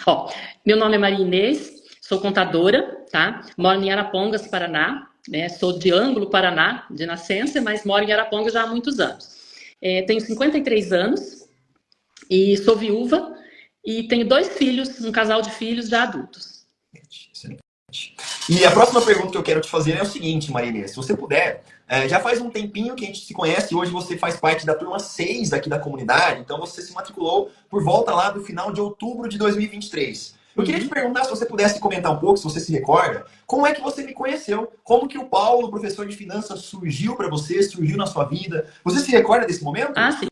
Ó, meu nome é Maria Inês, sou contadora, tá? Moro em Arapongas, Paraná, né? Sou de Ângulo, Paraná, de nascença, mas moro em Arapongas já há muitos anos. Tenho 53 anos e sou viúva e tenho 2 filhos, um casal de filhos já adultos. Excelente. E a próxima pergunta que eu quero te fazer é o seguinte, Maria Inês, se você puder, já faz um tempinho que a gente se conhece, hoje você faz parte da turma 6 aqui da comunidade, então você se matriculou por volta lá do final de outubro de 2023. Eu queria te perguntar se você pudesse comentar um pouco, se você se recorda, como é que você me conheceu? Como que o Paulo, professor de finanças, surgiu para você, surgiu na sua vida? Você se recorda desse momento? Ah, sim.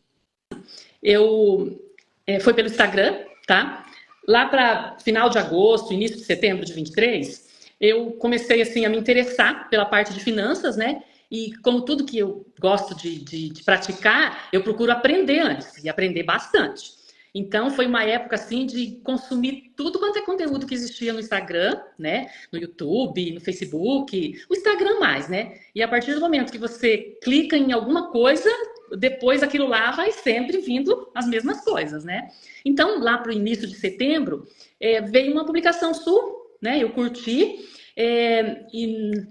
Foi pelo Instagram, tá? Lá para final de agosto, início de setembro de 23, eu comecei assim a me interessar pela parte de finanças, né? E como tudo que eu gosto de praticar, eu procuro aprender antes e aprender bastante. Então foi uma época assim de consumir tudo quanto é conteúdo que existia no Instagram, né? No YouTube, no Facebook, o Instagram mais, né? E a partir do momento que você clica em alguma coisa, depois aquilo lá vai sempre vindo as mesmas coisas, né? Então, lá para o início de setembro, veio uma publicação sua, né? Eu curti e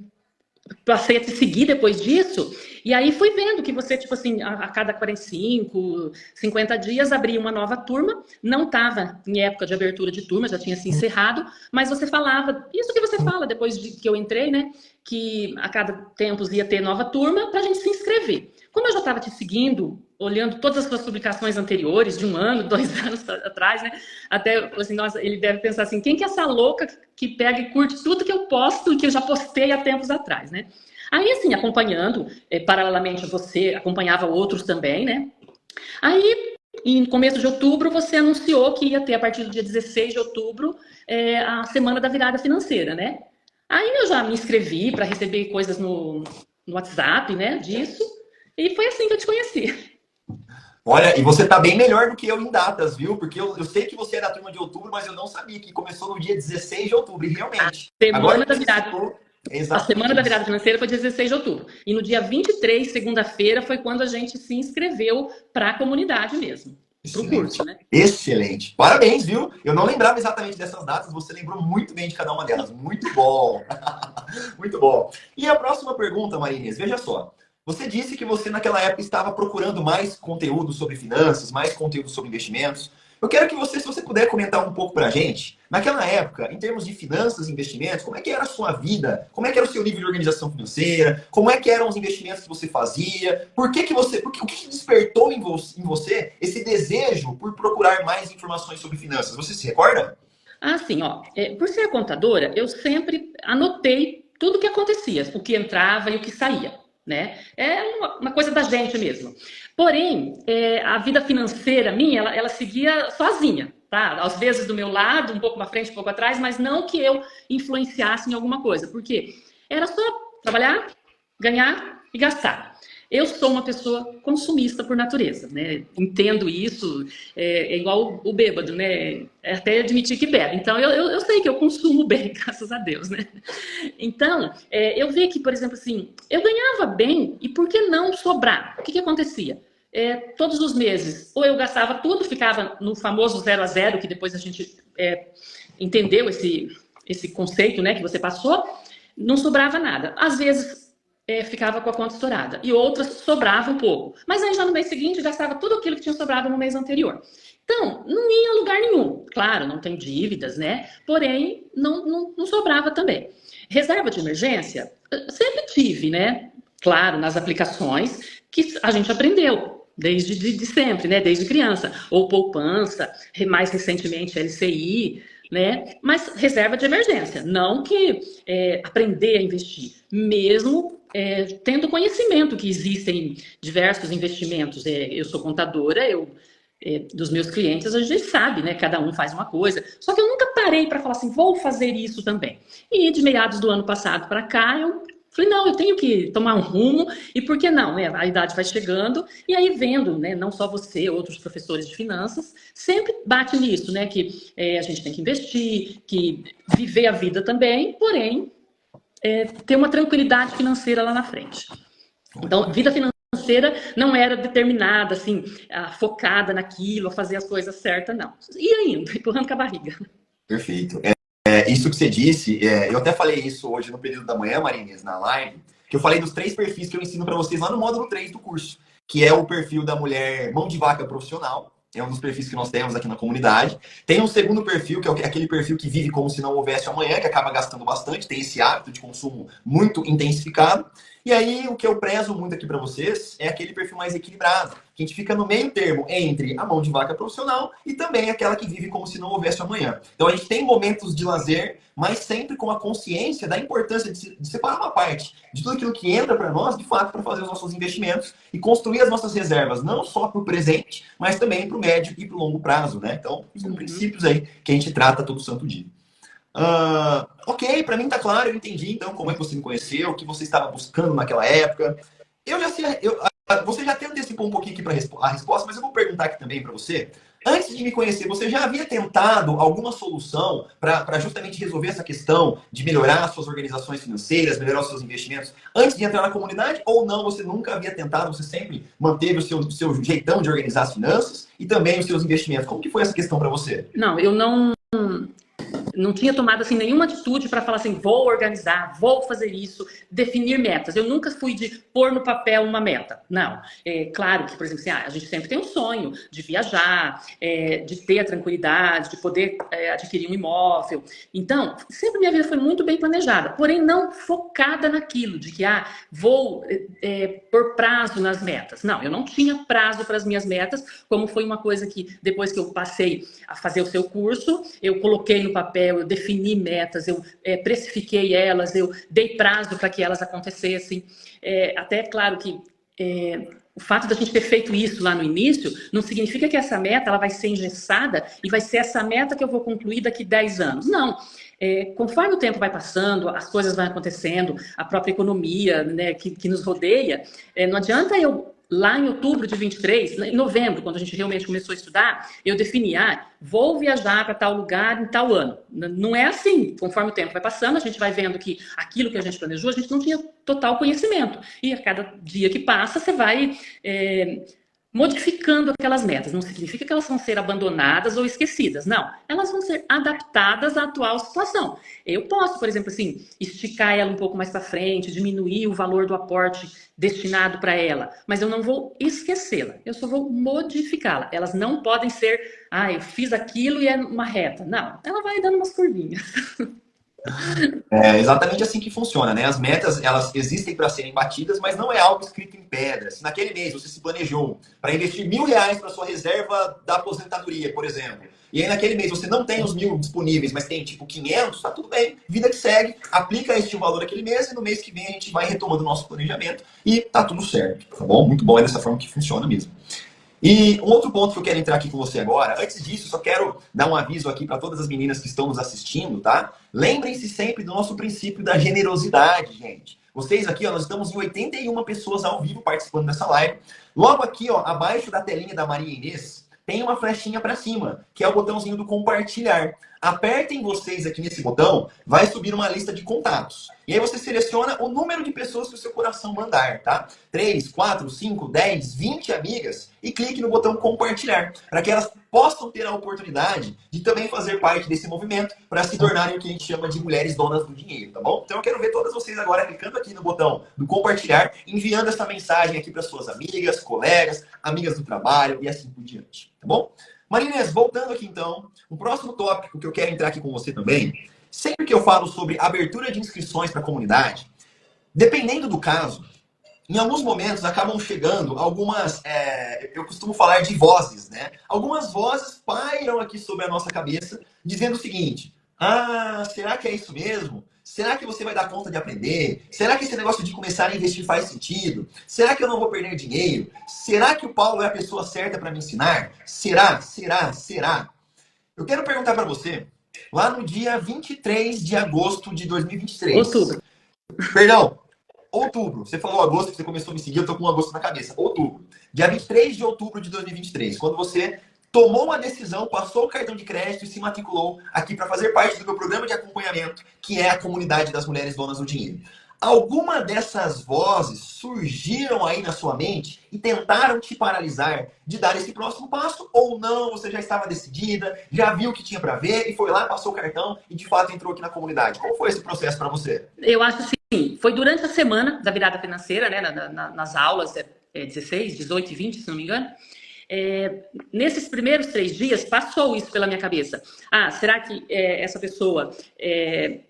passei a te seguir depois disso, e aí fui vendo que você, tipo assim, a cada 45, 50 dias abria uma nova turma, não estava em época de abertura de turma, já tinha se encerrado, mas você falava, isso que você fala depois de que eu entrei, né, que a cada tempos ia ter nova turma para a gente se inscrever. Como eu já estava te seguindo, olhando todas as suas publicações anteriores, de 1 ano, 2 anos atrás, né? Até, assim, nossa, ele deve pensar assim, quem que é essa louca que pega e curte tudo que eu posto e que eu já postei há tempos atrás, né? Aí, assim, acompanhando, paralelamente a você, acompanhava outros também, né? Aí, em começo de outubro, você anunciou que ia ter, a partir do dia 16 de outubro, a Semana da Virada Financeira, né? Aí eu já me inscrevi para receber coisas no WhatsApp, né, disso, e foi assim que eu te conheci. Olha, e você tá bem melhor do que eu em datas, viu? Porque eu sei que você é da turma de outubro, mas eu não sabia que começou no dia 16 de outubro, e realmente. Agora Semana que da você virada. citou, é A Semana exatamente da isso. Virada Financeira foi 16 de outubro. E no dia 23, segunda-feira, foi quando a gente se inscreveu para a comunidade mesmo, para o curso, Excelente. né? Excelente. Parabéns, viu? Eu não lembrava exatamente dessas datas, você lembrou muito bem de cada uma delas. Muito bom. Muito bom. E a próxima pergunta, Maria Inês, veja só. Você disse que você naquela época estava procurando mais conteúdo sobre finanças, mais conteúdo sobre investimentos. Eu quero que você, se você puder comentar um pouco para a gente, naquela época, em termos de finanças e investimentos, como é que era a sua vida? Como é que era o seu nível de organização financeira? Como é que eram os investimentos que você fazia? O que despertou em você esse desejo por procurar mais informações sobre finanças? Você se recorda? Assim, ó, por ser contadora, eu sempre anotei tudo o que acontecia, o que entrava e o que saía, né? É uma coisa da gente mesmo. Porém, a vida financeira minha, ela seguia sozinha, tá? Às vezes do meu lado, um pouco para frente, um pouco atrás, mas não que eu influenciasse em alguma coisa, porque era só trabalhar, ganhar e gastar. Eu sou uma pessoa consumista por natureza, né? Entendo isso, é igual o bêbado, né? É até admitir que bebe. Então, eu sei que eu consumo bem, graças a Deus, né? Então, eu vi que, por exemplo, assim, eu ganhava bem e por que não sobrar? O que acontecia? Todos os meses, ou eu gastava tudo, ficava no famoso 0 a 0, que depois a gente entendeu esse conceito, né, que você passou, não sobrava nada. Às vezes ficava com a conta estourada. E outras sobrava um pouco. Mas aí já no mês seguinte gastava tudo aquilo que tinha sobrado no mês anterior. Então, não ia a lugar nenhum. Claro, não tem dívidas, né? Porém, não sobrava também. Reserva de emergência, sempre tive, né? Claro, nas aplicações que a gente aprendeu. Desde de sempre, né? Desde criança. Ou poupança, mais recentemente LCI, né? Mas reserva de emergência. Não que aprender a investir. Mesmo tendo conhecimento que existem diversos investimentos. Eu sou contadora, dos meus clientes, a gente sabe, né? Cada um faz uma coisa. Só que eu nunca parei para falar assim, vou fazer isso também. E de meados do ano passado para cá, eu falei, não, eu tenho que tomar um rumo, e por que não? Né? A idade vai chegando, e aí vendo, né, não só você, outros professores de finanças, sempre bate nisso, né? Que a gente tem que investir, que viver a vida também, porém, ter uma tranquilidade financeira lá na frente. Então, vida financeira não era determinada, assim, focada naquilo, a fazer as coisas certas, não. Ia indo, empurrando com a barriga. Perfeito. Isso que você disse, eu até falei isso hoje no período da manhã, Marinês, na live, que eu falei dos 3 perfis que eu ensino para vocês lá no módulo 3 do curso, que é o perfil da mulher mão de vaca profissional, é um dos perfis que nós temos aqui na comunidade. Tem um segundo perfil, que é aquele perfil que vive como se não houvesse amanhã, que acaba gastando bastante, tem esse hábito de consumo muito intensificado. E aí, o que eu prezo muito aqui para vocês é aquele perfil mais equilibrado, que a gente fica no meio termo entre a mão de vaca profissional e também aquela que vive como se não houvesse amanhã. Então, a gente tem momentos de lazer, mas sempre com a consciência da importância de separar uma parte de tudo aquilo que entra para nós, de fato, para fazer os nossos investimentos e construir as nossas reservas, não só para o presente, mas também para o médio e para o longo prazo, né? Então, são princípios aí que a gente trata todo santo dia. Ok, para mim tá claro, eu entendi então como é que você me conheceu, o que você estava buscando naquela época. Eu já sei, você já até antecipou um pouquinho aqui para a resposta, mas eu vou perguntar aqui também para você. Antes de me conhecer, você já havia tentado alguma solução para justamente resolver essa questão de melhorar as suas organizações financeiras, melhorar os seus investimentos, antes de entrar na comunidade? Ou não, você nunca havia tentado, você sempre manteve o seu jeitão de organizar as finanças e também os seus investimentos? Como que foi essa questão para você? Não, eu não tinha tomado assim nenhuma atitude para falar assim, vou organizar, vou fazer isso, definir metas. Eu nunca fui de pôr no papel uma meta. Não. É claro que, por exemplo, assim, a gente sempre tem um sonho de viajar, de ter a tranquilidade, de poder adquirir um imóvel. Então, sempre minha vida foi muito bem planejada, porém não focada naquilo de que vou pôr prazo nas metas. Não, eu não tinha prazo para as minhas metas, como foi uma coisa que depois que eu passei a fazer o seu curso, eu coloquei no papel, eu defini metas, eu precifiquei elas, eu dei prazo para que elas acontecessem. Até claro que o fato da gente ter feito isso lá no início não significa que essa meta ela vai ser engessada e vai ser essa meta que eu vou concluir daqui 10 anos. Não. Conforme o tempo vai passando, as coisas vão acontecendo, a própria economia, né, que nos rodeia, não adianta eu lá em outubro de 23, em novembro, quando a gente realmente começou a estudar, eu defini, vou viajar para tal lugar em tal ano. Não é assim. Conforme o tempo vai passando, a gente vai vendo que aquilo que a gente planejou, a gente não tinha total conhecimento. E a cada dia que passa, você vai modificando aquelas metas. Não significa que elas vão ser abandonadas ou esquecidas. Não. Elas vão ser adaptadas à atual situação. Eu posso, por exemplo, assim, esticar ela um pouco mais para frente, diminuir o valor do aporte destinado para ela, mas eu não vou esquecê-la. Eu só vou modificá-la. Elas não podem ser, eu fiz aquilo e é uma reta. Não, ela vai dando umas curvinhas. É exatamente assim que funciona, né? As metas, elas existem para serem batidas, mas não é algo escrito em pedra. Se naquele mês você se planejou para investir R$ 1.000 para sua reserva da aposentadoria, por exemplo, e aí naquele mês você não tem os 1.000 disponíveis, mas tem tipo 500, tá tudo bem. Vida que segue, aplica este valor aquele mês e no mês que vem a gente vai retomando o nosso planejamento e tá tudo certo, tá bom? Muito bom, é dessa forma que funciona mesmo. E um outro ponto que eu quero entrar aqui com você agora, antes disso, só quero dar um aviso aqui para todas as meninas que estão nos assistindo, tá? Lembrem-se sempre do nosso princípio da generosidade, gente. Vocês aqui, ó, nós estamos em 81 pessoas ao vivo participando dessa live. Logo aqui, ó, abaixo da telinha da Maria Inês, tem uma flechinha para cima, que é o botãozinho do compartilhar. Apertem vocês aqui nesse botão, vai subir uma lista de contatos. E aí você seleciona o número de pessoas que o seu coração mandar, tá? 3, 4, 5, 10, 20 amigas e clique no botão compartilhar, para que elas possam ter a oportunidade de também fazer parte desse movimento para se tornarem o que a gente chama de mulheres donas do dinheiro, tá bom? Então eu quero ver todas vocês agora clicando aqui no botão do compartilhar, enviando essa mensagem aqui para suas amigas, colegas, amigas do trabalho e assim por diante, tá bom? Marinês, voltando aqui então, o próximo tópico que eu quero entrar aqui com você também, sempre que eu falo sobre abertura de inscrições para a comunidade, dependendo do caso, em alguns momentos acabam chegando algumas, eu costumo falar de vozes, né? Algumas vozes pairam aqui sobre a nossa cabeça, dizendo o seguinte: será que é isso mesmo? Será que você vai dar conta de aprender? Será que esse negócio de começar a investir faz sentido? Será que eu não vou perder dinheiro? Será que o Paulo é a pessoa certa para me ensinar? Será? Será? Será? Eu quero perguntar para você, lá no dia 23 de agosto de 2023. Outubro. Perdão, outubro. Você falou agosto, que você começou a me seguir, eu tô com agosto na cabeça. Outubro. Dia 23 de outubro de 2023, quando você tomou uma decisão, passou o cartão de crédito e se matriculou aqui para fazer parte do meu programa de acompanhamento, que é a comunidade das mulheres donas do dinheiro. Alguma dessas vozes surgiram aí na sua mente e tentaram te paralisar de dar esse próximo passo? Ou não, você já estava decidida, já viu o que tinha para ver e foi lá, passou o cartão e de fato entrou aqui na comunidade? Como foi esse processo para você? Eu acho assim, foi durante a semana da virada financeira, né, nas aulas, 16, 18 e 20, se não me engano. Nesses primeiros 3 dias, passou isso pela minha cabeça. Ah, será que essa pessoa é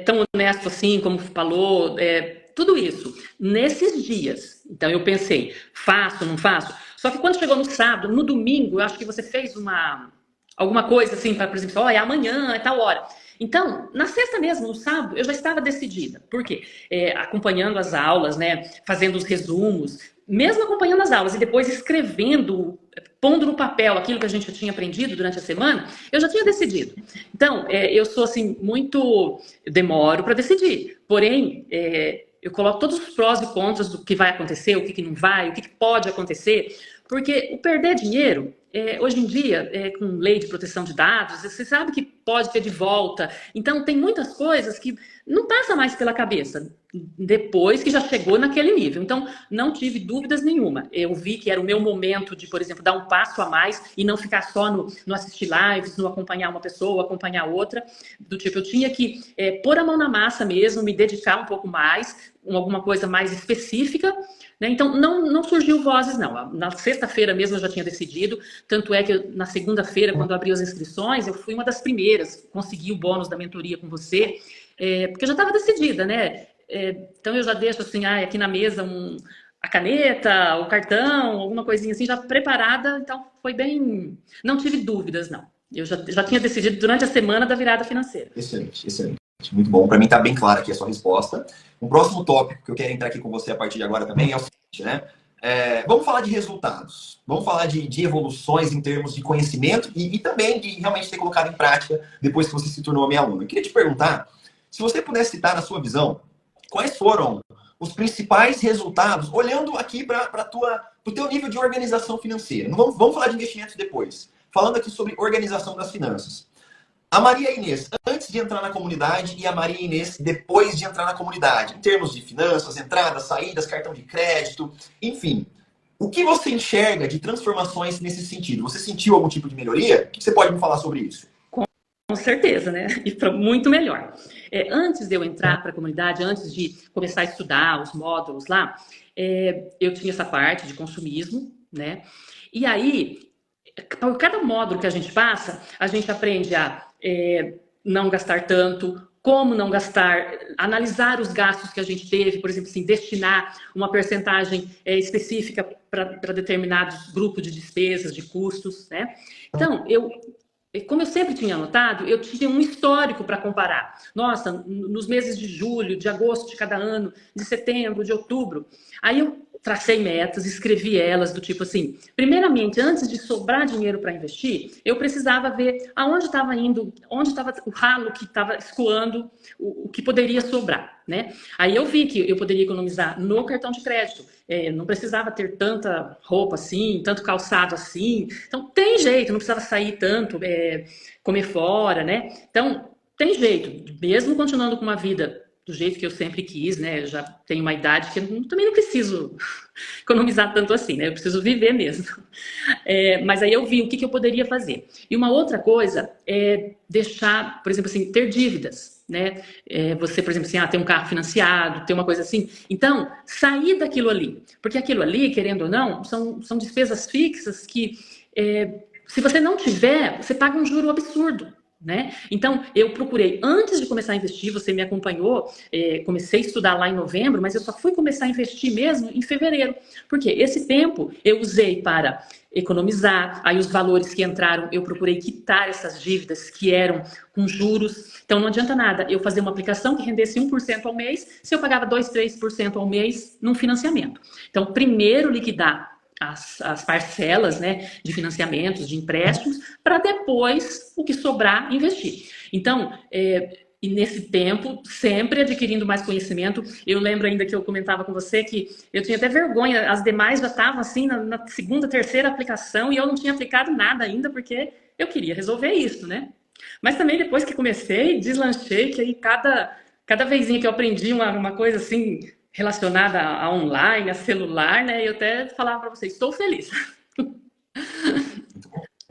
tão honesto assim como falou? Tudo isso. Nesses dias. Então eu pensei, faço, não faço? Só que quando chegou no sábado, no domingo, eu acho que você fez alguma coisa assim, para, por exemplo, é amanhã, é tal hora. Então, na sexta mesmo, no sábado, eu já estava decidida. Por quê? Acompanhando as aulas, né? Fazendo os resumos, mesmo acompanhando as aulas e depois escrevendo, pondo no papel aquilo que a gente tinha aprendido durante a semana, eu já tinha decidido. Então, eu sou assim, eu demoro para decidir. Porém, eu coloco todos os prós e contras do que vai acontecer, o que não vai, o que pode acontecer. Porque o perder dinheiro, hoje em dia, com lei de proteção de dados, você sabe que pode ter de volta. Então, tem muitas coisas que não passa mais pela cabeça, depois que já chegou naquele nível. Então, não tive dúvidas nenhuma. Eu vi que era o meu momento de, por exemplo, dar um passo a mais e não ficar só no assistir lives, no acompanhar uma pessoa, acompanhar outra. Do tipo, eu tinha que pôr a mão na massa mesmo, me dedicar um pouco mais, alguma coisa mais específica, né? Então, não surgiu vozes, não. Na sexta-feira mesmo eu já tinha decidido, tanto é que na segunda-feira, quando eu abri as inscrições, eu fui uma das primeiras, consegui o bônus da mentoria com você, porque eu já estava decidida, né? Então eu já deixo assim, aqui na mesa a caneta, o cartão, alguma coisinha assim já preparada, então foi bem... Não tive dúvidas, não. Eu já tinha decidido durante a semana da virada financeira. Excelente, excelente. Muito bom. Para mim está bem clara aqui a sua resposta. Um próximo tópico que eu quero entrar aqui com você a partir de agora também é o seguinte, né? Vamos falar de resultados. Vamos falar de evoluções em termos de conhecimento e também de realmente ter colocado em prática depois que você se tornou minha aluna. Eu queria te perguntar, se você pudesse citar na sua visão, quais foram os principais resultados, olhando aqui para o teu nível de organização financeira. Não vamos falar de investimentos depois. Falando aqui sobre organização das finanças. A Maria Inês, antes de entrar na comunidade, e a Maria Inês, depois de entrar na comunidade, em termos de finanças, entradas, saídas, cartão de crédito, enfim. O que você enxerga de transformações nesse sentido? Você sentiu algum tipo de melhoria? O que você pode me falar sobre isso? Com certeza, né? E muito melhor. Antes de eu entrar para a comunidade, antes de começar a estudar os módulos lá, eu tinha essa parte de consumismo, né? E aí, por cada módulo que a gente passa, a gente aprende a não gastar tanto, como não gastar, analisar os gastos que a gente teve, por exemplo, assim, destinar uma percentagem específica para determinados grupos de despesas, de custos, né? Então, como eu sempre tinha anotado, eu tinha um histórico para comparar. Nossa, nos meses de julho, de agosto de cada ano, de setembro, de outubro. Aí eu tracei metas, escrevi elas do tipo assim, primeiramente, antes de sobrar dinheiro para investir, eu precisava ver aonde estava indo, onde estava o ralo que estava escoando, o que poderia sobrar, né? Aí eu vi que eu poderia economizar no cartão de crédito, não precisava ter tanta roupa assim, tanto calçado assim, então tem jeito, não precisava sair tanto, comer fora, né? Então tem jeito, mesmo continuando com uma vida do jeito que eu sempre quis, né? Eu já tenho uma idade que eu também não preciso economizar tanto assim, né? Eu preciso viver mesmo. Mas aí eu vi o que eu poderia fazer. E uma outra coisa é deixar, por exemplo, assim, ter dívidas, né? Você, por exemplo, assim, ter um carro financiado, ter uma coisa assim. Então, sair daquilo ali. Porque aquilo ali, querendo ou não, são despesas fixas que, se você não tiver, você paga um juro absurdo. Né? Então, eu procurei, antes de começar a investir, você me acompanhou, comecei a estudar lá em novembro, mas eu só fui começar a investir mesmo em fevereiro, porque esse tempo eu usei para economizar, aí os valores que entraram, eu procurei quitar essas dívidas que eram com juros, então não adianta nada eu fazer uma aplicação que rendesse 1% ao mês, se eu pagava 2, 3% ao mês num financiamento. Então, primeiro liquidar as parcelas, né, de financiamentos, de empréstimos, para depois o que sobrar investir. Então, e nesse tempo, sempre adquirindo mais conhecimento. Eu lembro ainda que eu comentava com você que eu tinha até vergonha, as demais já estavam assim na segunda, terceira aplicação e eu não tinha aplicado nada ainda porque eu queria resolver isso, né? Mas também depois que comecei, deslanchei, que aí cada vezinha que eu aprendi uma coisa assim relacionada a online, a celular, né? Eu até falava para vocês, estou feliz.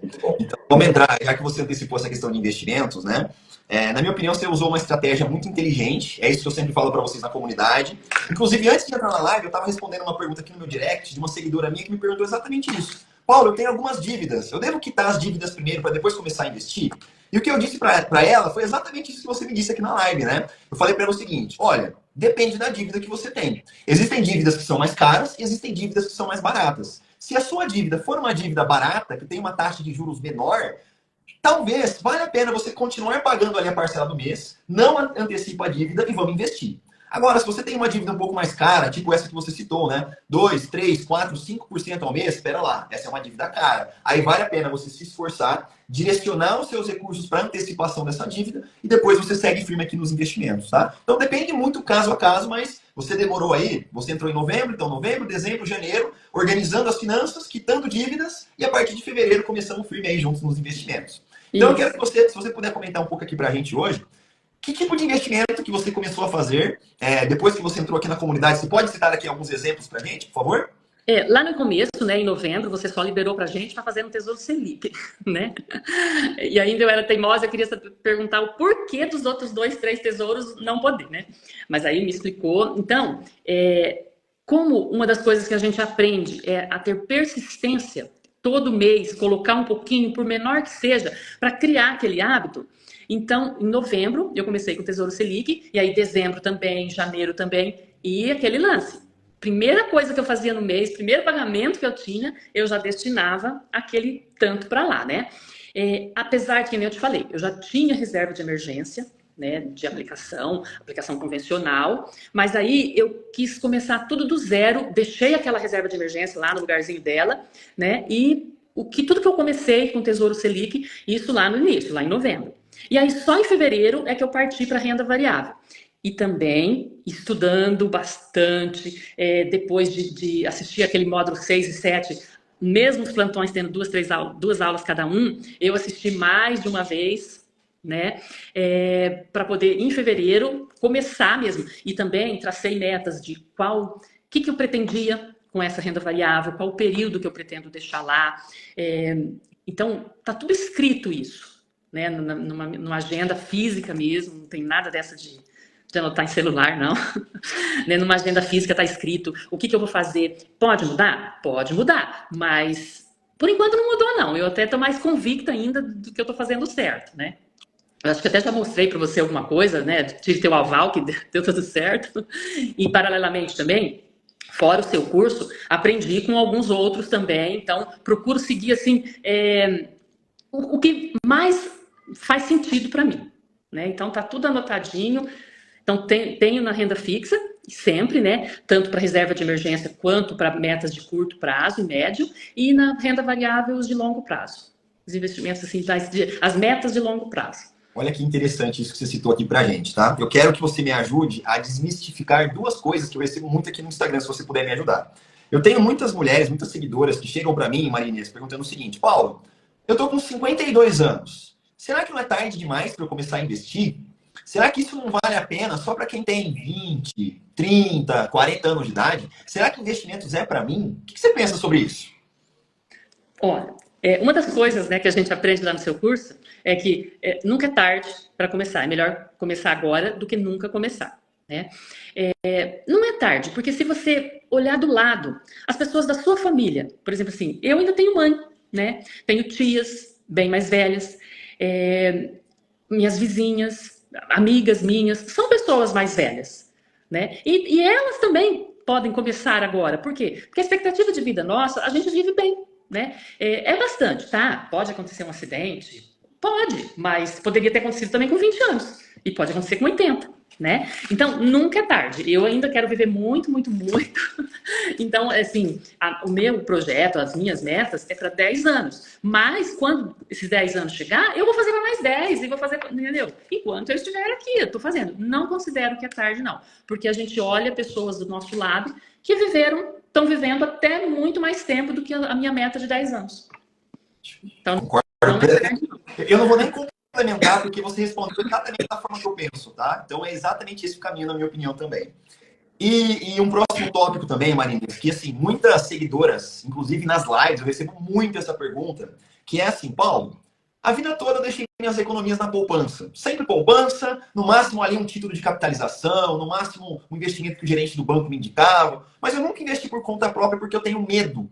Então, vamos entrar, já que você antecipou essa questão de investimentos, né? Na minha opinião, você usou uma estratégia muito inteligente. É isso que eu sempre falo para vocês na comunidade. Inclusive, antes de entrar na live, eu estava respondendo uma pergunta aqui no meu direct de uma seguidora minha que me perguntou exatamente isso. Paulo, eu tenho algumas dívidas. Eu devo quitar as dívidas primeiro para depois começar a investir? E o que eu disse para ela foi exatamente isso que você me disse aqui na live, né? Eu falei para ela o seguinte: olha, depende da dívida que você tem. Existem dívidas que são mais caras e existem dívidas que são mais baratas. Se a sua dívida for uma dívida barata, que tem uma taxa de juros menor, talvez valha a pena você continuar pagando ali a parcela do mês, não antecipa a dívida e vamos investir. Agora, se você tem uma dívida um pouco mais cara, tipo essa que você citou, né? 2, 3, 4, 5% ao mês, espera lá, essa é uma dívida cara. Aí vale a pena você se esforçar, direcionar os seus recursos para antecipação dessa dívida e depois você segue firme aqui nos investimentos, tá? Então depende muito caso a caso, mas você demorou aí, você entrou em novembro, então novembro, dezembro, janeiro, organizando as finanças, quitando dívidas e a partir de fevereiro começamos firme aí juntos nos investimentos. Então eu quero que você, se você puder comentar um pouco aqui para a gente hoje, que tipo de investimento que você começou a fazer depois que você entrou aqui na comunidade? Você pode citar aqui alguns exemplos para a gente, por favor? Lá no começo, né, em novembro, você só liberou pra gente para fazer no Tesouro Selic, né? E ainda eu era teimosa, eu queria perguntar o porquê dos outros 2, 3 tesouros não poder, né? Mas aí me explicou. Então, como uma das coisas que a gente aprende é a ter persistência, todo mês, colocar um pouquinho, por menor que seja, para criar aquele hábito. Então, em novembro, eu comecei com o Tesouro Selic, e aí dezembro também, janeiro também, e aquele lance. Primeira coisa que eu fazia no mês, primeiro pagamento que eu tinha, eu já destinava aquele tanto para lá, né? Apesar de, como eu te falei, eu já tinha reserva de emergência, né, de aplicação convencional, mas aí eu quis começar tudo do zero, deixei aquela reserva de emergência lá no lugarzinho dela, né? E tudo que eu comecei com o Tesouro Selic, isso lá no início, lá em novembro. E aí só em fevereiro é que eu parti para renda variável. E também estudando bastante, depois de assistir aquele módulo 6 e 7, mesmo os plantões tendo duas aulas cada um, eu assisti mais de uma vez, né? Para poder, em fevereiro, começar mesmo. E também tracei metas de o que eu pretendia com essa renda variável, qual o período que eu pretendo deixar lá. Então, tá tudo escrito isso, né? Numa agenda física mesmo, não tem nada dessa de anotar em celular, não. Né? Numa agenda física está escrito o que eu vou fazer. Pode mudar? Pode mudar, mas por enquanto não mudou, não. Eu até estou mais convicta ainda do que eu estou fazendo certo, né? Eu acho que até já mostrei para você alguma coisa, né? Tive teu aval, que deu tudo certo. E paralelamente também, fora o seu curso, aprendi com alguns outros também. Então, procuro seguir assim o que mais faz sentido para mim, né? Então, tá tudo anotadinho. Então, tenho na renda fixa, sempre, né? Tanto para reserva de emergência quanto para metas de curto prazo e médio, e na renda variável os de longo prazo. Os investimentos, assim, as metas de longo prazo. Olha que interessante isso que você citou aqui pra gente, tá? Eu quero que você me ajude a desmistificar duas coisas que eu recebo muito aqui no Instagram, se você puder me ajudar. Eu tenho muitas mulheres, muitas seguidoras que chegam para mim, Marinês, perguntando o seguinte: Paulo, eu tô com 52 anos. Será que não é tarde demais para eu começar a investir? Será que isso não vale a pena só para quem tem 20, 30, 40 anos de idade? Será que investimentos é para mim? O que você pensa sobre isso? Olha, uma das coisas, né, que a gente aprende lá no seu curso é que nunca é tarde para começar. É melhor começar agora do que nunca começar, né? Não é tarde, porque se você olhar do lado, as pessoas da sua família, por exemplo, assim, eu ainda tenho mãe, né? Tenho tias bem mais velhas, minhas vizinhas, amigas minhas, são pessoas mais velhas, né? E elas também podem começar agora. Por quê? Porque a expectativa de vida nossa, a gente vive bem, né? É bastante, tá? Pode acontecer um acidente? Pode, mas poderia ter acontecido também com 20 anos. E pode acontecer com 80, né? Então, nunca é tarde. Eu ainda quero viver muito, muito, muito. Então, assim, o meu projeto, as minhas metas é para 10 anos. Mas, quando esses 10 anos chegar, eu vou fazer para mais 10 e vou fazer, entendeu? Enquanto eu estiver aqui, eu estou fazendo. Não considero que é tarde, não. Porque a gente olha pessoas do nosso lado que estão vivendo até muito mais tempo do que a minha meta de 10 anos. Então, Concordo. Eu não vou nem completar complementar, porque você respondeu exatamente da forma que eu penso, tá? Então é exatamente esse o caminho, na minha opinião, também. E um próximo tópico também, Marines, que assim, muitas seguidoras, inclusive nas lives, eu recebo muito essa pergunta, que é assim, Paulo, a vida toda eu deixei minhas economias na poupança. Sempre poupança, no máximo ali um título de capitalização, no máximo um investimento que o gerente do banco me indicava, mas eu nunca investi por conta própria porque eu tenho medo.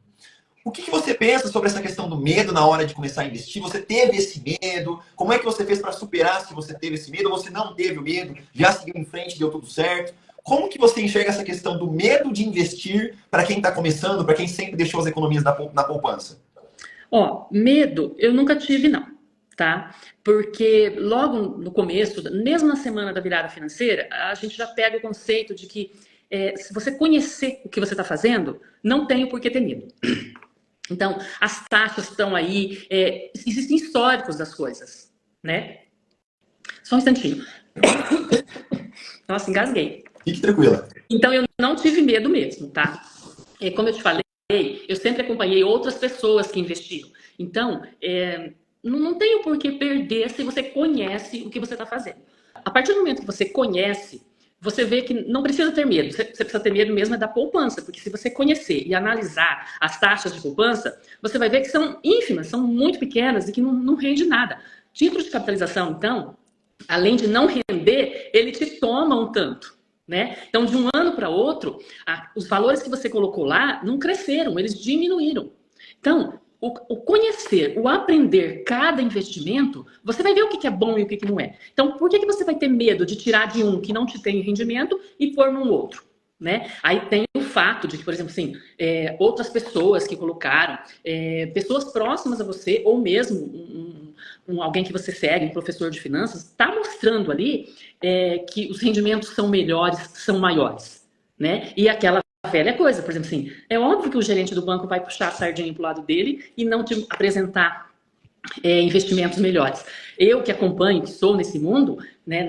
O que você pensa sobre essa questão do medo na hora de começar a investir? Você teve esse medo? Como é que você fez para superar se você teve esse medo ou você não teve o medo? Já seguiu em frente, deu tudo certo? Como que você enxerga essa questão do medo de investir para quem está começando, para quem sempre deixou as economias na poupança? Ó, medo eu nunca tive, não, tá? Porque logo no começo, mesmo na semana da virada financeira, a gente já pega o conceito de que se você conhecer o que você está fazendo, não tem o porquê ter medo. Então, as taxas estão aí, existem históricos das coisas, né? Só um instantinho. Nossa, engasguei. Fique tranquila. Então, eu não tive medo mesmo, tá? Como eu te falei, eu sempre acompanhei outras pessoas que investiram. Então, não tem o porquê perder se você conhece o que você está fazendo. A partir do momento que você conhece, você vê que não precisa ter medo. Você precisa ter medo mesmo da poupança, porque se você conhecer e analisar as taxas de poupança, você vai ver que são ínfimas, são muito pequenas e que não rende nada. Título de capitalização, então, além de não render, ele te toma um tanto. Né? Então, de um ano para outro, os valores que você colocou lá não cresceram, eles diminuíram. Então, o conhecer, o aprender cada investimento, você vai ver o que é bom e o que não é. Então, por que você vai ter medo de tirar de um que não te tem rendimento e pôr num outro? Né? Aí tem o fato de que, por exemplo, assim, outras pessoas que colocaram, pessoas próximas a você, ou mesmo alguém que você segue, um professor de finanças, está mostrando ali que os rendimentos são melhores, são maiores. Né? E aquela velha coisa, por exemplo, assim, é óbvio que o gerente do banco vai puxar a sardinha para o lado dele e não te apresentar investimentos melhores. Eu que acompanho, que sou nesse mundo, né,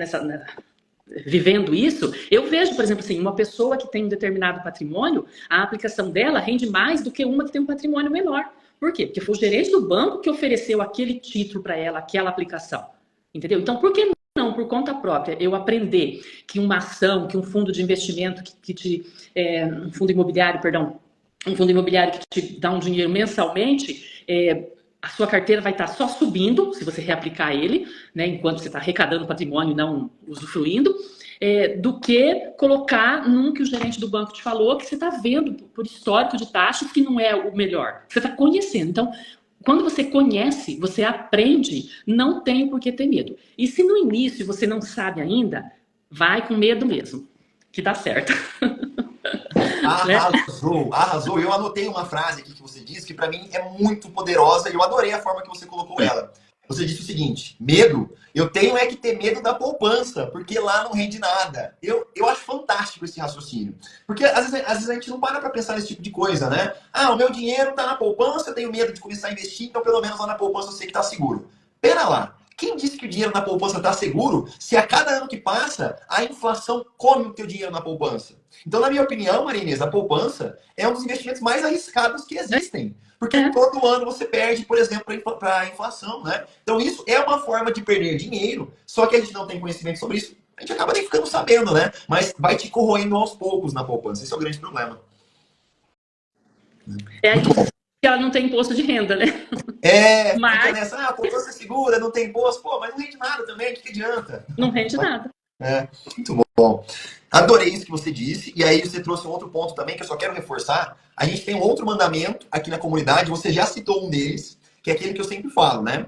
vivendo isso, eu vejo, por exemplo, assim, uma pessoa que tem um determinado patrimônio, a aplicação dela rende mais do que uma que tem um patrimônio menor. Por quê? Porque foi o gerente do banco que ofereceu aquele título para ela, aquela aplicação. Entendeu? Então, por que não, por conta própria, eu aprender que uma ação, que um fundo de investimento, um fundo imobiliário, perdão, um fundo imobiliário que te dá um dinheiro mensalmente, a sua carteira vai estar só subindo, se você reaplicar ele, né, enquanto você está arrecadando patrimônio e não usufruindo, do que colocar num que o gerente do banco te falou, que você está vendo por histórico de taxas que não é o melhor. Você está conhecendo. Então, quando você conhece, você aprende, não tem por que ter medo. E se no início você não sabe ainda, vai com medo mesmo, que dá certo. Arrasou, arrasou. Eu anotei uma frase aqui que você disse que para mim é muito poderosa e eu adorei a forma que você colocou ela. Você disse o seguinte: medo, eu tenho é que ter medo da poupança, porque lá não rende nada. Eu acho fantástico esse raciocínio. Porque às vezes a gente não para pensar nesse tipo de coisa, né? Ah, o meu dinheiro tá na poupança, eu tenho medo de começar a investir, então pelo menos lá na poupança eu sei que tá seguro. Pera lá. Quem disse que o dinheiro na poupança está seguro se a cada ano que passa a inflação come o teu dinheiro na poupança? Então, na minha opinião, Marinês, a poupança é um dos investimentos mais arriscados que existem. Porque todo ano você perde, por exemplo, para a inflação, né? Então, isso é uma forma de perder dinheiro, só que a gente não tem conhecimento sobre isso. A gente acaba nem ficando sabendo, né? Mas vai te corroendo aos poucos na poupança. Esse é o grande problema. Que ela não tem imposto de renda, né? Fica nessa, a poupança é segura, não tem imposto, pô, mas não rende nada também, o que adianta? Não rende nada. Muito bom. Adorei isso que você disse, e aí você trouxe um outro ponto também que eu só quero reforçar. A gente tem um outro mandamento aqui na comunidade, você já citou um deles, que é aquele que eu sempre falo, né?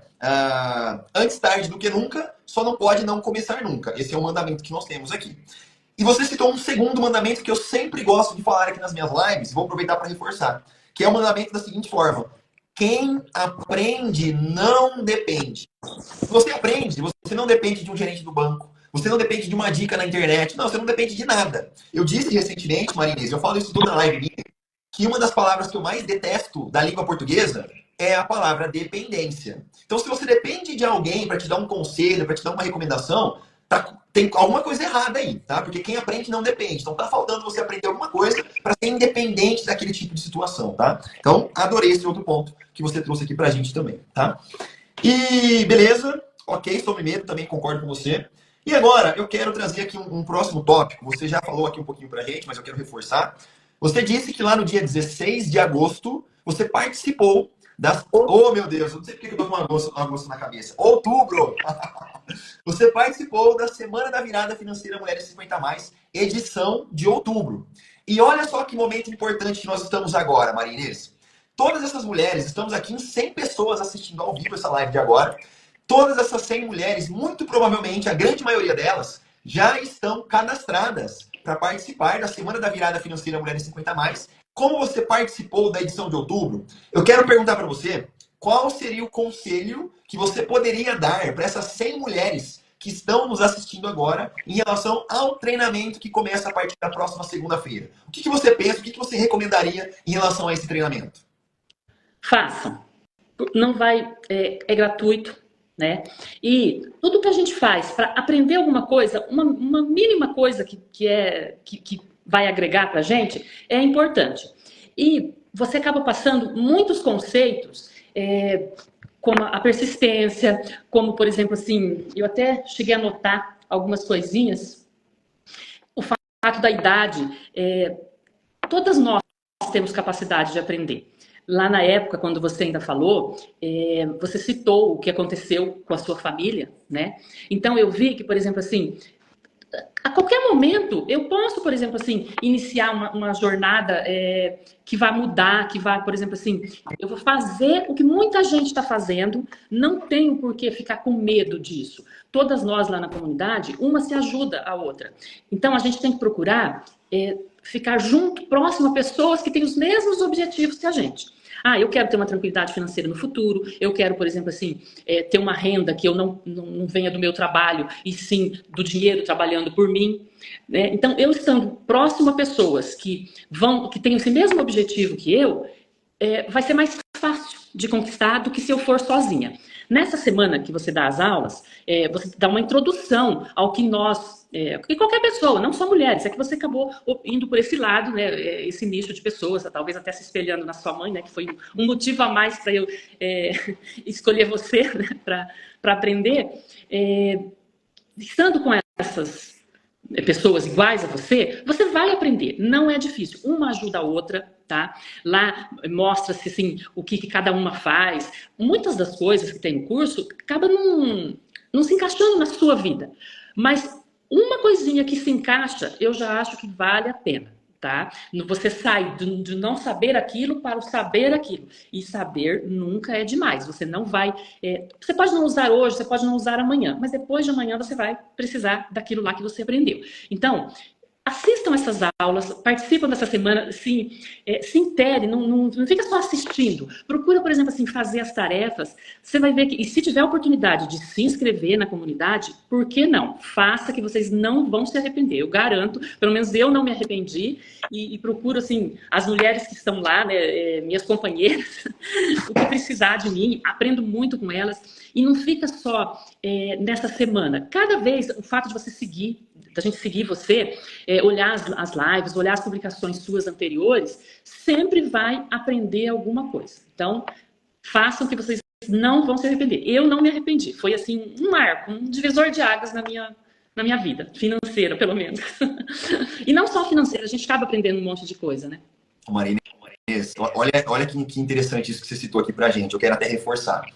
Antes tarde do que nunca, só não pode não começar nunca. Esse é o mandamento que nós temos aqui. E você citou um segundo mandamento que eu sempre gosto de falar aqui nas minhas lives, vou aproveitar para reforçar, que é o mandamento da seguinte forma: quem aprende não depende. Você aprende, você não depende de um gerente do banco, você não depende de uma dica na internet, não, você não depende de nada. Eu disse recentemente, Marinês, eu falo isso tudo na live minha, que uma das palavras que eu mais detesto da língua portuguesa é a palavra dependência. Então, se você depende de alguém para te dar um conselho, para te dar uma recomendação, tem alguma coisa errada aí, tá? Porque quem aprende não depende. Então tá faltando você aprender alguma coisa para ser independente daquele tipo de situação, tá? Então, adorei esse outro ponto que você trouxe aqui pra gente também, tá? E beleza, Ok, sobre medo, também concordo com você. E agora, eu quero trazer aqui um próximo tópico. Você já falou aqui um pouquinho pra gente, mas eu quero reforçar. Você disse que lá no dia 16 de agosto, você participou das... Oh, meu Deus, eu não sei porque que eu tô com agosto na cabeça. Outubro! Você participou da Semana da Virada Financeira Mulheres 50 Mais, edição de outubro. E olha só que momento importante que nós estamos agora, Maria Inês. Todas essas mulheres, estamos aqui em 100 pessoas assistindo ao vivo essa live de agora. Todas essas 100 mulheres, muito provavelmente, a grande maioria delas, já estão cadastradas para participar da Semana da Virada Financeira Mulheres 50 Mais. Como você participou da edição de outubro, eu quero perguntar para você qual seria o conselho que você poderia dar para essas 100 mulheres que estão nos assistindo agora em relação ao treinamento que começa a partir da próxima segunda-feira. O que você pensa, o que você recomendaria em relação a esse treinamento? Façam. Não vai, é gratuito, né? E tudo que a gente faz para aprender alguma coisa, uma mínima coisa que vai agregar para a gente, é importante. E você acaba passando muitos conceitos, como a persistência, como, por exemplo, assim, eu até cheguei a anotar algumas coisinhas. O fato da idade, todas nós temos capacidade de aprender. Lá na época, quando você ainda falou, você citou o que aconteceu com a sua família, né? Então eu vi que, por exemplo, assim, a qualquer momento eu posso, por exemplo, assim, iniciar uma jornada que vai mudar, que vai, por exemplo, assim, eu vou fazer o que muita gente está fazendo, não tenho por que ficar com medo disso. Todas nós lá na comunidade, uma se ajuda a outra. Então a gente tem que procurar ficar junto, próximo a pessoas que têm os mesmos objetivos que a gente. Ah, eu quero ter uma tranquilidade financeira no futuro, eu quero, por exemplo, assim, ter uma renda que eu não venha do meu trabalho, e sim do dinheiro trabalhando por mim. Né? Então, eu estando próximo a pessoas que têm esse mesmo objetivo que eu, vai ser mais fácil de conquistar do que se eu for sozinha. Nessa semana que você dá as aulas, você dá uma introdução ao que nós, e qualquer pessoa, não só mulheres, é que você acabou indo por esse lado, né, esse nicho de pessoas, talvez até se espelhando na sua mãe, né, que foi um motivo a mais para eu escolher você, né, para aprender. Estando com essas pessoas iguais a você, você vai aprender. Não é difícil. Uma ajuda a outra, tá? Lá mostra-se assim, o que cada uma faz. Muitas das coisas que tem no curso acabam não se encaixando na sua vida. Mas uma coisinha que se encaixa, eu já acho que vale a pena. Tá? Você sai de não saber aquilo para o saber aquilo. E saber nunca é demais. Você não vai. Você pode não usar hoje, você pode não usar amanhã, mas depois de amanhã você vai precisar daquilo lá que você aprendeu. Então, assistam essas aulas, participam dessa semana, se intere, não fica só assistindo. Procura, por exemplo, assim, fazer as tarefas. Você vai ver que, e se tiver a oportunidade de se inscrever na comunidade, por que não? Faça, que vocês não vão se arrepender. Eu garanto, pelo menos eu não me arrependi, e procuro, assim, as mulheres que estão lá, né, minhas companheiras, o que precisar de mim, aprendo muito com elas. E não fica só nessa semana. Cada vez, o fato de você seguir, da gente seguir você, olhar as lives, olhar as publicações suas anteriores, sempre vai aprender alguma coisa. Então, façam, que vocês não vão se arrepender. Eu não me arrependi. Foi assim um marco, um divisor de águas na minha vida, financeira, pelo menos. E não só financeira, a gente acaba aprendendo um monte de coisa, né? Marina, olha que interessante isso que você citou aqui pra gente. Eu quero até reforçar.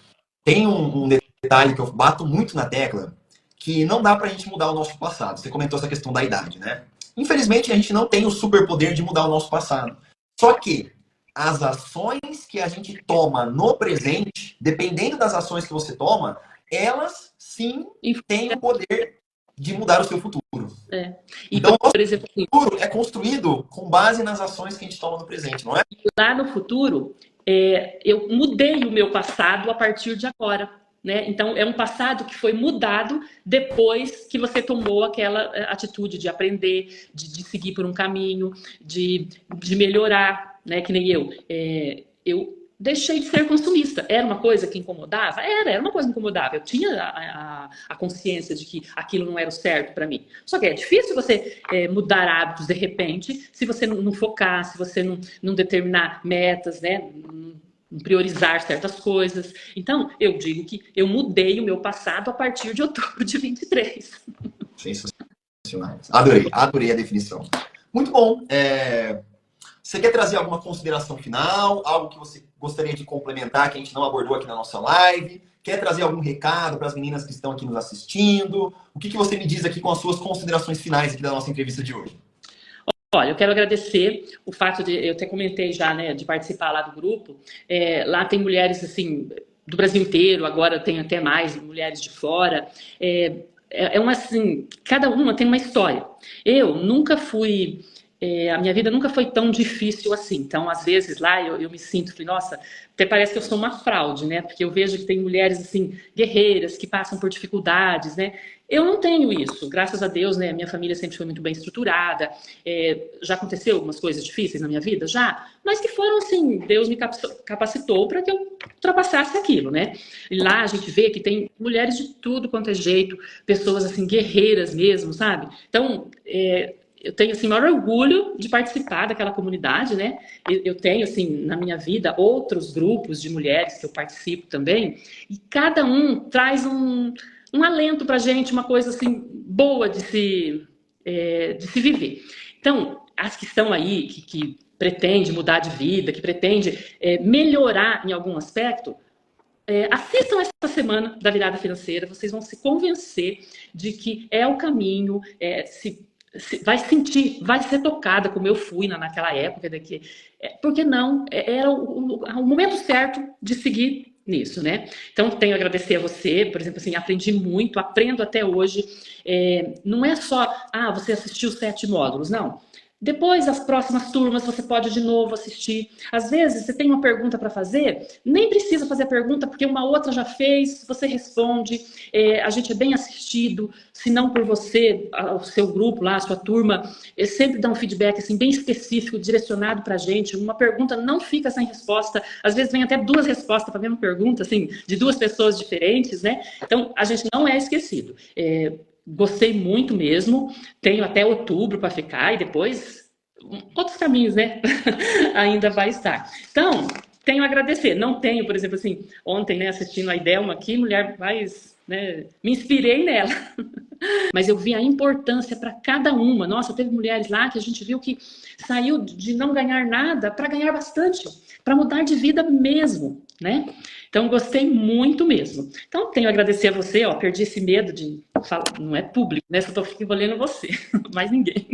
Tem um detalhe que eu bato muito na tecla, que não dá pra gente mudar o nosso passado. Você comentou essa questão da idade, né? Infelizmente, a gente não tem o superpoder de mudar o nosso passado. Só que as ações que a gente toma no presente, dependendo das ações que você toma, elas sim têm o poder de mudar o seu futuro. Então, o nosso futuro é construído com base nas ações que a gente toma no presente, não é? Lá no futuro, eu mudei o meu passado a partir de agora. Né? Então, é um passado que foi mudado depois que você tomou aquela atitude de aprender, de seguir por um caminho, de melhorar, né? Que nem eu. Eu deixei de ser consumista. Era uma coisa que incomodava? Era uma coisa que incomodava. Eu tinha a consciência de que aquilo não era o certo para mim. Só que é difícil você mudar hábitos de repente, se você não focar, se você não determinar metas, né? em priorizar certas coisas. Então, eu digo que eu mudei o meu passado a partir de outubro de 23. Sensacional. Adorei, adorei a definição. Muito bom. Você quer trazer alguma consideração final? Algo que você gostaria de complementar que a gente não abordou aqui na nossa live? Quer trazer algum recado para as meninas que estão aqui nos assistindo? O que você me diz aqui com as suas considerações finais aqui da nossa entrevista de hoje? Olha, eu quero agradecer o fato de, eu até comentei já, né, de participar lá do grupo. Lá tem mulheres, assim, do Brasil inteiro, agora tem até mais mulheres de fora. Uma, assim, cada uma tem uma história. Eu nunca fui... a minha vida nunca foi tão difícil assim. Então, às vezes, lá eu me sinto, falei, nossa, até parece que eu sou uma fraude, né? Porque eu vejo que tem mulheres, assim, guerreiras, que passam por dificuldades, né? Eu não tenho isso, graças a Deus, né? Minha família sempre foi muito bem estruturada. Já aconteceu algumas coisas difíceis na minha vida? Já. Mas que foram, assim, Deus me capacitou para que eu ultrapassasse aquilo, né? E lá a gente vê que tem mulheres de tudo quanto é jeito, pessoas, assim, guerreiras mesmo, sabe? Então, eu tenho, assim, maior orgulho de participar daquela comunidade, né? Eu tenho, assim, na minha vida, outros grupos de mulheres que eu participo também, e cada um traz um alento pra gente, uma coisa, assim, boa de se viver. Então, as que estão aí, que pretende mudar de vida, que pretende melhorar em algum aspecto, assistam essa semana da virada financeira, vocês vão se convencer de que é o caminho, vai sentir, vai ser tocada como eu fui naquela época, por que não? Era o momento certo de seguir nisso, né? Então, tenho a agradecer a você, por exemplo, assim, aprendi muito, aprendo até hoje. Não é só, você assistiu 7 módulos, não. Depois, as próximas turmas, você pode de novo assistir. Às vezes, você tem uma pergunta para fazer, nem precisa fazer a pergunta, porque uma outra já fez, você responde. A gente é bem assistido, se não por você, o seu grupo lá, a sua turma, sempre dá um feedback assim, bem específico, direcionado para a gente. Uma pergunta não fica sem resposta. Às vezes, vem até 2 respostas para a mesma pergunta, assim, de 2 pessoas diferentes, né? Então, a gente não é esquecido. Gostei muito mesmo, tenho até outubro para ficar e depois outros caminhos, né? Ainda vai estar. Então, tenho a agradecer. Não tenho, por exemplo, assim, ontem, né, assistindo a Idelma aqui, mulher mais, né, me inspirei nela. Mas eu vi a importância para cada uma. Nossa, teve mulheres lá que a gente viu que saiu de não ganhar nada para ganhar bastante, para mudar de vida mesmo, né? Então, gostei muito mesmo. Então, tenho a agradecer a você, ó, perdi esse medo de falar, não é público, né? Só tô olhando você, mais ninguém.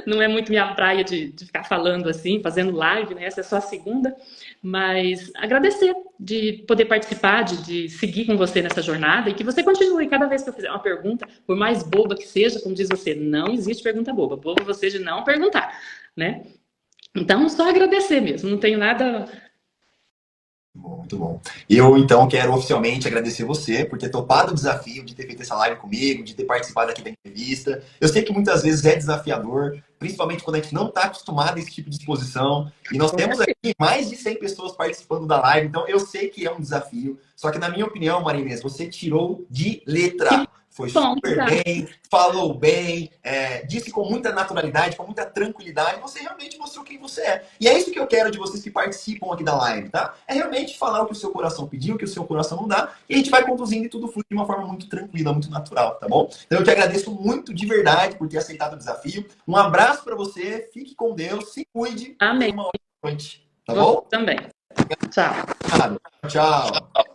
Não é muito minha praia de ficar falando assim, fazendo live, né? Essa é só a segunda. Mas agradecer de poder participar, de seguir com você nessa jornada e que você continue. Cada vez que eu fizer uma pergunta, por mais boba que seja, como diz você, não existe pergunta boba. Boba você de não perguntar, né? Então, só agradecer mesmo. Não tenho nada... Muito bom. Eu, então, quero oficialmente agradecer você por ter topado o desafio de ter feito essa live comigo, de ter participado aqui da entrevista. Eu sei que muitas vezes é desafiador, principalmente quando a gente não está acostumado a esse tipo de exposição. E nós temos aqui mais de 100 pessoas participando da live, então eu sei que é um desafio. Só que, na minha opinião, Marinês, você tirou de letra. Foi super bem, falou bem, disse com muita naturalidade, com muita tranquilidade. Você realmente mostrou quem você é. E é isso que eu quero de vocês que participam aqui da live, tá? É realmente falar o que o seu coração pediu, o que o seu coração não dá. E a gente vai conduzindo e tudo flui de uma forma muito tranquila, muito natural, tá bom? Então eu te agradeço muito de verdade por ter aceitado o desafio. Um abraço pra você, fique com Deus, se cuide. Amém. Tenha uma ótima noite, tá bom? Também. Tchau. Tchau.